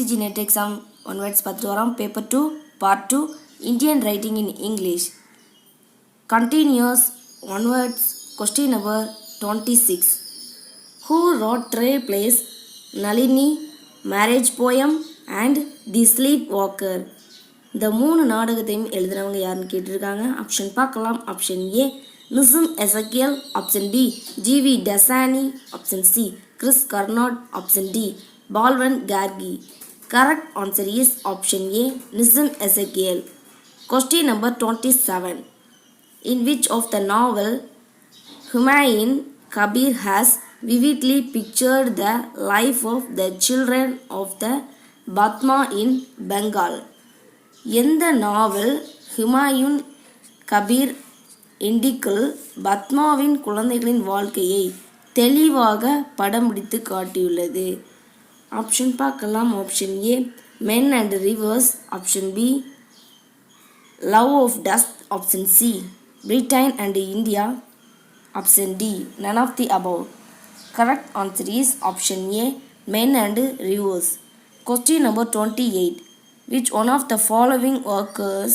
BCG Net Exam 1 words பார்த்துட்டு வரோம். Paper 2 Part 2 Indian Writing in English. Continuous 1 words question number 26. Who wrote Three Plays, Nalini, Marriage Poem and The Sleepwalker? இந்த மூணு நாடகத்தையும் எழுதுனவங்க யாருன்னு கேட்டிருக்காங்க. Option பார்க்கலாம். Option A Nissim Ezekiel, option B GV Desani, option C Girish Karnad, option D Balwant Gargi. Correct answer is option A, Nizam Ezekiel. Question number 27. In which of the novel Humayun Kabir has vividly pictured the life of the children of the Batma in Bengal? எந்த நாவல் ஹுமாயூன் கபீர் இண்டிக்கில் பத்மாவின் குழந்தைகளின் வாழ்க்கையை தெளிவாக படம் பிடித்து காட்டியுள்ளது? Option பார்க்கலாம். Option A men and rivers, option B love of dust, option C Britain and India, option D none of the above. Correct answer is option A men and rivers. Question number 28. Which one of the following works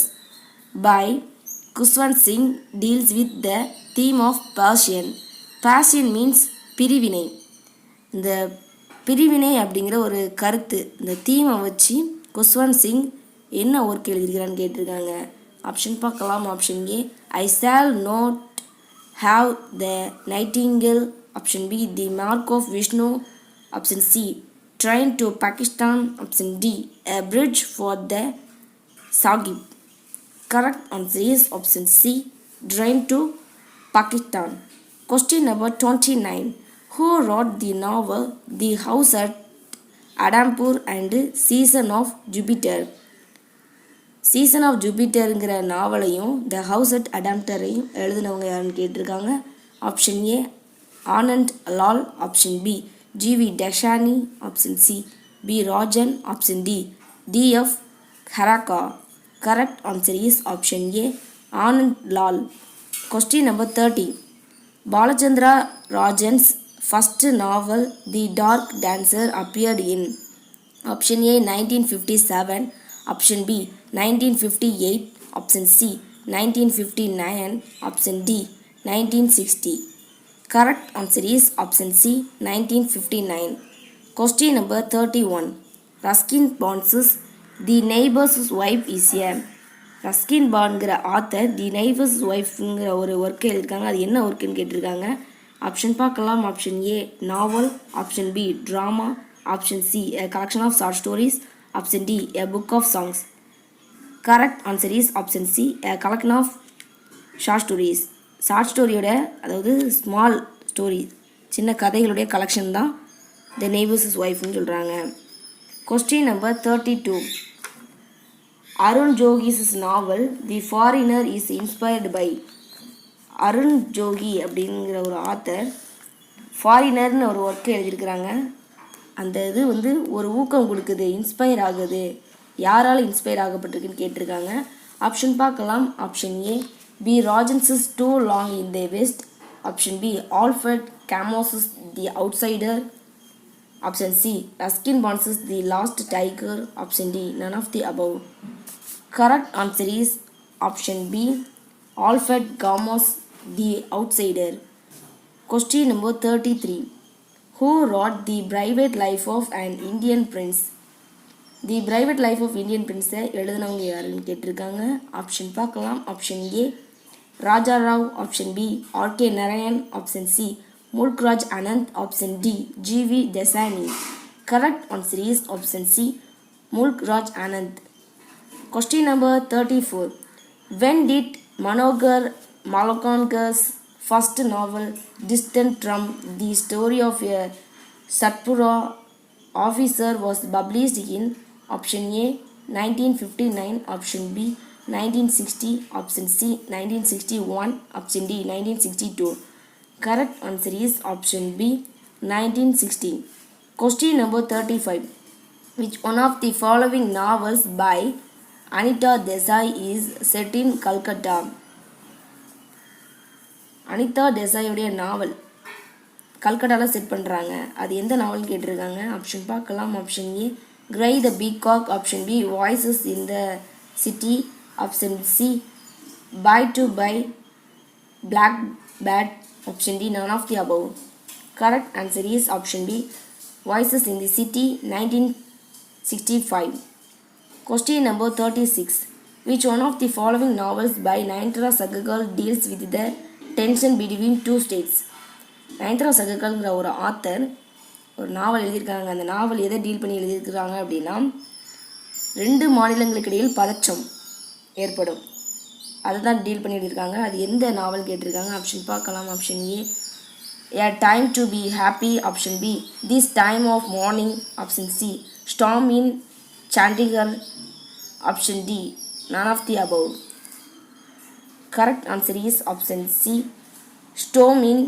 by Kushwant Singh deals with the theme of passion? Passion means பிரிவினை. இந்த பிரிவினை அப்படிங்கிற ஒரு கருத்து, இந்த தீமை வச்சு குஷ்வந்த் சிங் என்ன ஒர்க் எழுதியிருக்கிறான்னு கேட்டிருக்காங்க. ஆப்ஷன் பார்க்கலாம். Option A I shall not have the nightingale, option B the mark of Vishnu, option C train to Pakistan, option D a bridge for the Sahib. Correct answer is option C, train to Pakistan. Question number 29. Who wrote the novel The House at Adampur and Season of Jupiter? Season of Jupiterங்கிற நாவலையும் The House at Adampurஐயும் எழுதினவங்க யாருன்னு கேட்டிருக்காங்க. Option A Anand Lal, option B GV Desani, option C P Rajan, option D DF Karaka. Correct answer is option A Anand Lal. Question number 30. Balachandra Rajan's first novel The Dark Dancer appeared in? Option A 1957, option B 1958, option C 1959, option D 1960. Correct answer is option C 1959. Question number 31. Ruskin Bonds' The Neighbor's Wife is a. Ruskin பாண்ட்ங்கிற author The Neighbour's ஒய்ஃப்ங்கிற ஒரு work எழுதியிருக்காங்க. அது என்ன ஒர்க்குன்னு கேட்டிருக்காங்க. Option பார்க்கலாம். Option A novel, option B drama, option C a collection of short stories, option D a book of songs. Correct answer is option C a collection of short stories. Short ஸ்டோரியோட, அதாவது small story, சின்ன கதைகளுடைய collection தான் த Neighbour's ஒய்ஃப்னு சொல்கிறாங்க. Question number 32. Arun ஜோகிஸ் novel The Foreigner is inspired by? Arun Joshi அப்படிங்கிற ஒரு author ஃபாரினர்னு ஒரு ஒர்க்கு எழுதியிருக்கிறாங்க. அந்த இது வந்து ஒரு ஊக்கம் கொடுக்குது, இன்ஸ்பயர் ஆகுது. யாரால் இன்ஸ்பயர் ஆகப்பட்டிருக்குன்னு கேட்டிருக்காங்க. ஆப்ஷன் பார்க்கலாம். Option A B Rajan's too long in the west, option B Albert Camus's the outsider, option C Ruskin Bond's the last tiger, option D none of the above. Correct answer is option B Albert Camus the outsider. Question number 33. Who wrote the private life of an Indian prince? The private life of Indian பிரின்ஸை எழுதினவங்க யாருன்னு கேட்டிருக்காங்க. Option பார்க்கலாம். Option A Raja Rao, option B RK Narayan, option C Mulk Raj Anand, option D G V Desani. Correct answer is option C Mulk Raj Anand. Question number 34. When did Manohar Malonkar's first novel Distant from the Story of a Satpura Officer was published in? Option A 1959, option B 1960, option C 1961, option D 1962. Correct answer is option B 1960. Question number 35. Which one of the following novels by Anita Desai is set in Calcutta? Anita தேசாயோடைய novel கல்கட்டாவில் set பண்ணுறாங்க. அது எந்த நாவல்னு கேட்டிருக்காங்க. Option பார்க்கலாம். Option A Gray the peacock, option B. Voices in the city, option C. Buy to buy, black bat, option D. None of the above. Correct answer is option B. Voices in the City, 1965. Question number 36. Which one of the following novels by Nayanthara Sagagal deals with the tension between two states? Nayantara சககல்ங்கிற ஒரு author ஒரு நாவல் எழுதியிருக்காங்க. அந்த நாவல் எதை deal பண்ணி எழுதியிருக்கிறாங்க அப்படின்னா, ரெண்டு மாநிலங்களுக்கு இடையில் பதற்றம் ஏற்படும், அதை தான் டீல் பண்ணி எழுதியிருக்காங்க. அது எந்த நாவல் கேட்டிருக்காங்க? ஆப்ஷன் பார்க்கலாம். Option A, A Time to Be Happy, option B. This Time of Morning, option C. Storm in Chandigarh, option D. None of the above. Correct answer is option C. Storm in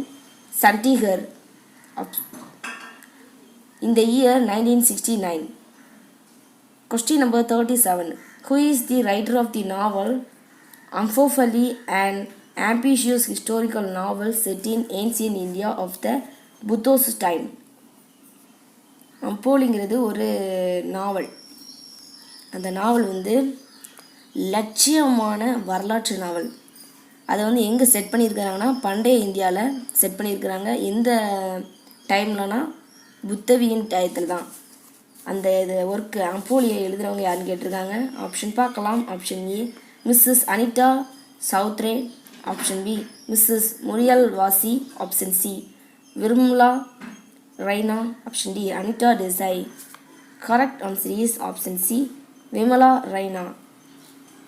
Chandigarh. In the year 1969. Question number 37. Who is the writer of the novel Amphophali, an ambitious historical novel set in ancient India of the Buddha's time? அம்போலிங்கிறது ஒரு நாவல். அந்த நாவல் லட்சியமான வரலாற்று நாவல். அதை எங்கே set பண்ணியிருக்கிறாங்கன்னா, பண்டைய இந்தியாவில் set பண்ணியிருக்கிறாங்க. எந்த டைம்லனா, புத்தவியின் டயத்தில் தான். அந்த இது ஒர்க்கு அம்போலியை எழுதுகிறவங்க யாருன்னு கேட்டிருக்காங்க. ஆப்ஷன் பார்க்கலாம். Option A, Mrs Anita Chaudhuri, option B, Mrs Muriel Wasi, option C, Vimala Raina, option D, Anita Desai. Correct answer is option C, Vimala Raina.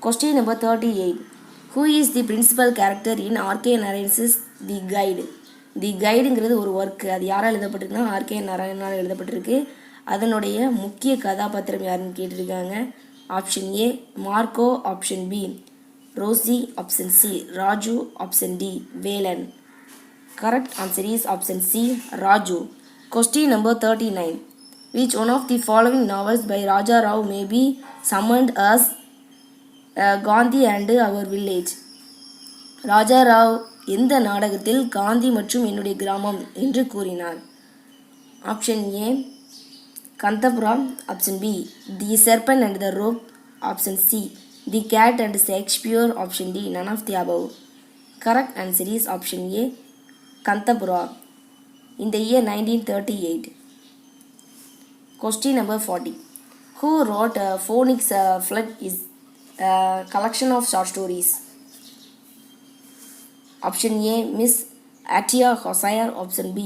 Question number 38. Who is the principal character in R.K. Narayan's the guide? The கைடுங்கிறது ஒரு work. அது யாரால் எழுதப்பட்டிருக்குன்னா, R.K. நாராயணனால் எழுதப்பட்டிருக்கு. அதனுடைய முக்கிய கதாபாத்திரம் யாருன்னு கேட்டிருக்காங்க. Option A, Marco, option B, Rosie, option C, Raju, option D, Velan. Correct answer is option C, Raju. Question number 39. Which one of the following novels by Raja Rao may be summoned as Gandhi and our village? Raja Rao எந்த நாடகத்தில் காந்தி மற்றும் என்னுடைய கிராமம் என்று கூறினார்? Option A, Kanthapura, option B, the serpent and the rope, option C, the cat and Shakespeare, option D, none of the above. Correct answer is option A, Kanthapura. இந்த year 1938. Question number 40. Who wrote Phoenix Flood is a collection of short stories? Option A, Miss Atia Hosayer, option B,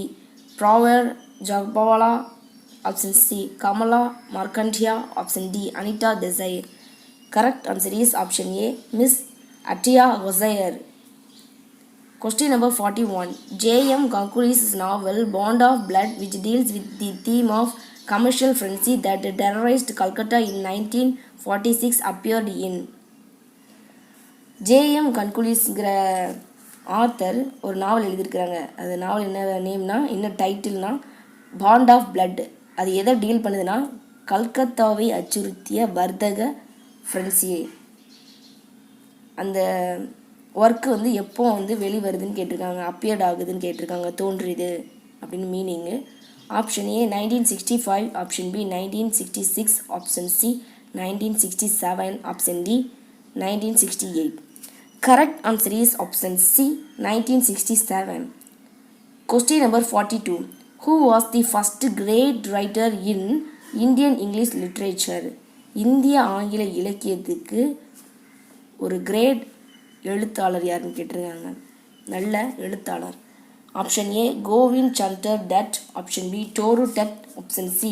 Prover Jagbala, option C, Kamala Markantia, option D, Anita Desai. Correct answer is option A, Miss Atia Hosayer. Question number 41. J.M. Ganguly's novel Bond of Blood, which deals with the theme of commercial frenzy that terrorized Calcutta in 1946, appeared in. J.M. கன்குலிஸ்ங்கிற author ஒரு நாவல் எழுதியிருக்கிறாங்க. அது நாவல் என்ன நேம்னா, என்ன டைட்டில்னா, bond of blood. அது எதை deal பண்ணுதுன்னா, கல்கத்தாவை அச்சுறுத்திய வர்த்தக ஃப்ரென்சியை. அந்த ஒர்க்கு எப்போ வெளிவருதுன்னு கேட்டிருக்காங்க, அப்பியர்ட் ஆகுதுன்னு கேட்டிருக்காங்க, தோன்றுது அப்படின்னு meaning. Option A 1965, option B 1966, option C 1967, option D 1968. Correct answer is option C, 1967. Question number 42. Who was the first great writer in Indian English literature? இந்திய ஆங்கில இலக்கியத்துக்கு ஒரு கிரேட் எழுத்தாளர் யாருன்னு கேட்டிருக்காங்க. நல்ல எழுத்தாளர். Option A, Govind Chunder Dutt, option B, Toru Dutt, option C,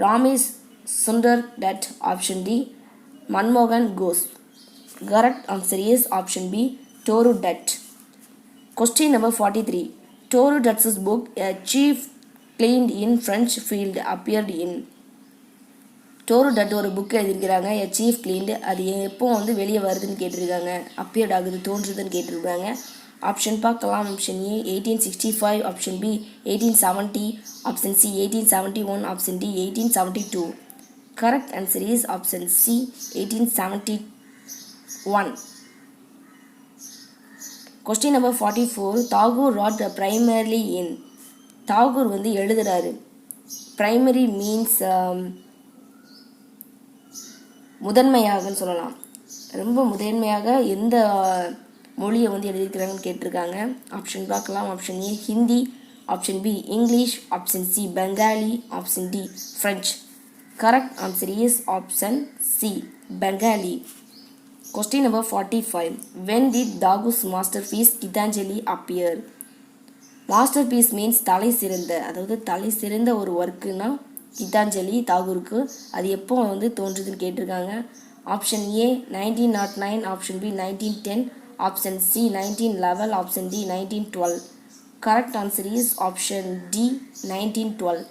Romesh Chunder Dutt, option D, மன்மோகன் Ghose. Correct answer is option B, Toru Dutt. Question number 43. Toru Dutt's book A Chief Cleaned in French Field appeared in. Toru Dutt ஒரு புக் எழுதியிருக்கிறாங்க, A Chief Cleaned. அது எப்போ வெளியே வருதுன்னு கேட்டிருக்காங்க, appeared ஆகுது, தோன்றுதுன்னு கேட்டிருக்காங்க. ஆப்ஷன் பார்க்கலாம். Option A 1865, option B 1870, option C 1871, option D 1872. Correct answer is option C, 1871. Question number 44. Tagore wrote primarily in. Tagore எழுதுறாரு. Primary means முதன்மையாகன்னு சொல்லலாம். ரொம்ப முதன்மையாக எந்த மொழியை வந்து எழுதியிருக்கிறாங்கன்னு கேட்டிருக்காங்க. ஆப்ஷன் பார்க்கலாம். Option A Hindi, option B English, option C Bengali, option D French. Correct answer is option C Bengali. Question number 45. When did Dagu's masterpiece Gitanjali appear? Masterpiece means தலை சிறந்த, அதாவது தலை சிறந்த ஒரு ஒர்க்குன்னா கீதாஞ்சலி தாகூருக்கு. அது எப்போ வந்து தோன்றுதுன்னு கேட்டிருக்காங்க. Option A 1909, option B 1910, option C 1911, option D 1912. Correct answer is option D 1912.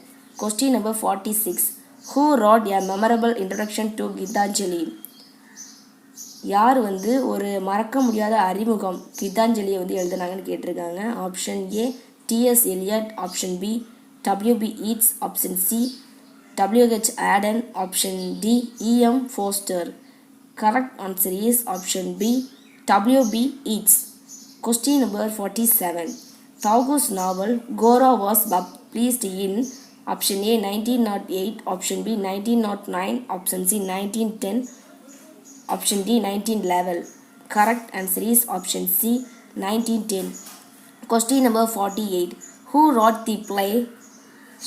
Question number 46. Who wrote a memorable introduction to Gitanjali? யார் வந்து ஒரு மறக்க முடியாத அறிமுகம் கீதாஞ்சலியை வந்து எழுதினாங்கன்னு கேட்டிருக்காங்க. Option A T S Eliot, option B W B Yeats, option C W H Auden, option D E M Forster. Correct answer is option B W B Yeats. Question number 47. Tagore's novel Gora was published in option A 1908, option B 1909, option C 1910, option D 1911. Correct answer is option C 1910. Question number 48. Who wrote the play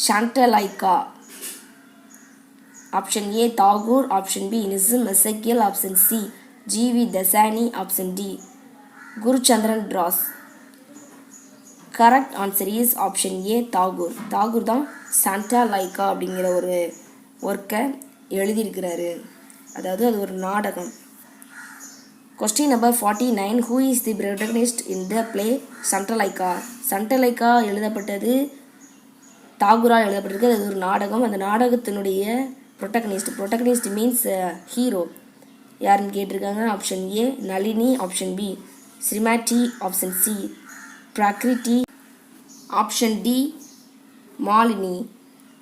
Shantalaika? Option A Tagore, option B Nizam Ezekiel, option C G.V. Dasani, option D Guruchandran Das. Correct answer is option A Tagore. Tagore தான் சாண்டா Lyca அப்படிங்கிற ஒரு ஒர்க்கை எழுதியிருக்கிறாரு. அதாவது அது ஒரு நாடகம். Question number 49. Who is the protagonist in the play Chandalika? Chandalika எழுதப்பட்டது தாகூரால் எழுதப்பட்டிருக்கு. அது ஒரு நாடகம். அந்த நாடகத்தினுடைய ப்ரோட்டகனிஸ்ட் மீன்ஸ் ஹீரோ யாருன்னு கேட்டிருக்காங்க. Option A Nalini, option B Srimathi, option C Prakriti, option D Malini.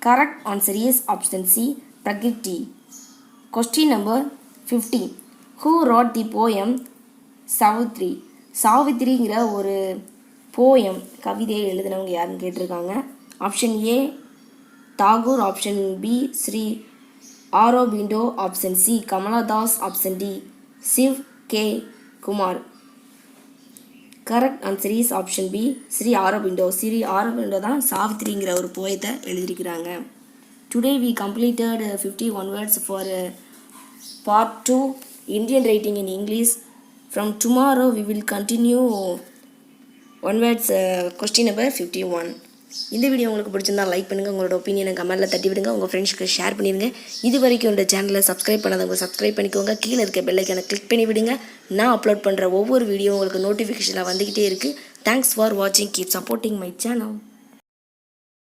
Correct answer is option C Prakriti. Question number 50. Who wrote the poem Savitri? சாவித்ரிங்கிற ஒரு போயம் கவிதையை எழுதினவங்க யாருன்னு கேட்டிருக்காங்க. Option A Tagore, option B Sri Aurobindo, option C Kamala Das, option D Shiv K Kumar. Correct answer is option B Sri Aurobindo. Sri Aurobindo தான் சாவித்ரிங்கிற ஒரு போயத்தை எழுதியிருக்கிறாங்க. Today we completed 51 words for part 2 Indian writing in English. From tomorrow we will continue one words question number 51. இந்த video உங்களுக்கு பிடிச்சிருந்தா like பண்ணுங்கள், உங்களோட ஒப்பீனியனை கமெண்ட்டில் தட்டி விடுங்க, உங்கள் ஃப்ரெண்ட்ஸ்க்கு ஷேர் பண்ணிடுங்க. இது வரைக்கும் இந்த சேனலை சப்ஸ்கிரைப் பண்ணாதவங்க சப்ஸ்கிரைப் பண்ணிக்கோங்க. கீழே இருக்க பெல் ஐக்கானை கிளிக் பண்ணி விடுங்க. நான் அப்லோட் பண்ணுற ஒவ்வொரு வீடியோ உங்களுக்கு நோட்டிஃபிகேஷனில் வந்துக்கிட்டே இருக்குது. தேங்க்ஸ் ஃபார் வாட்சிங். Keep supporting my channel.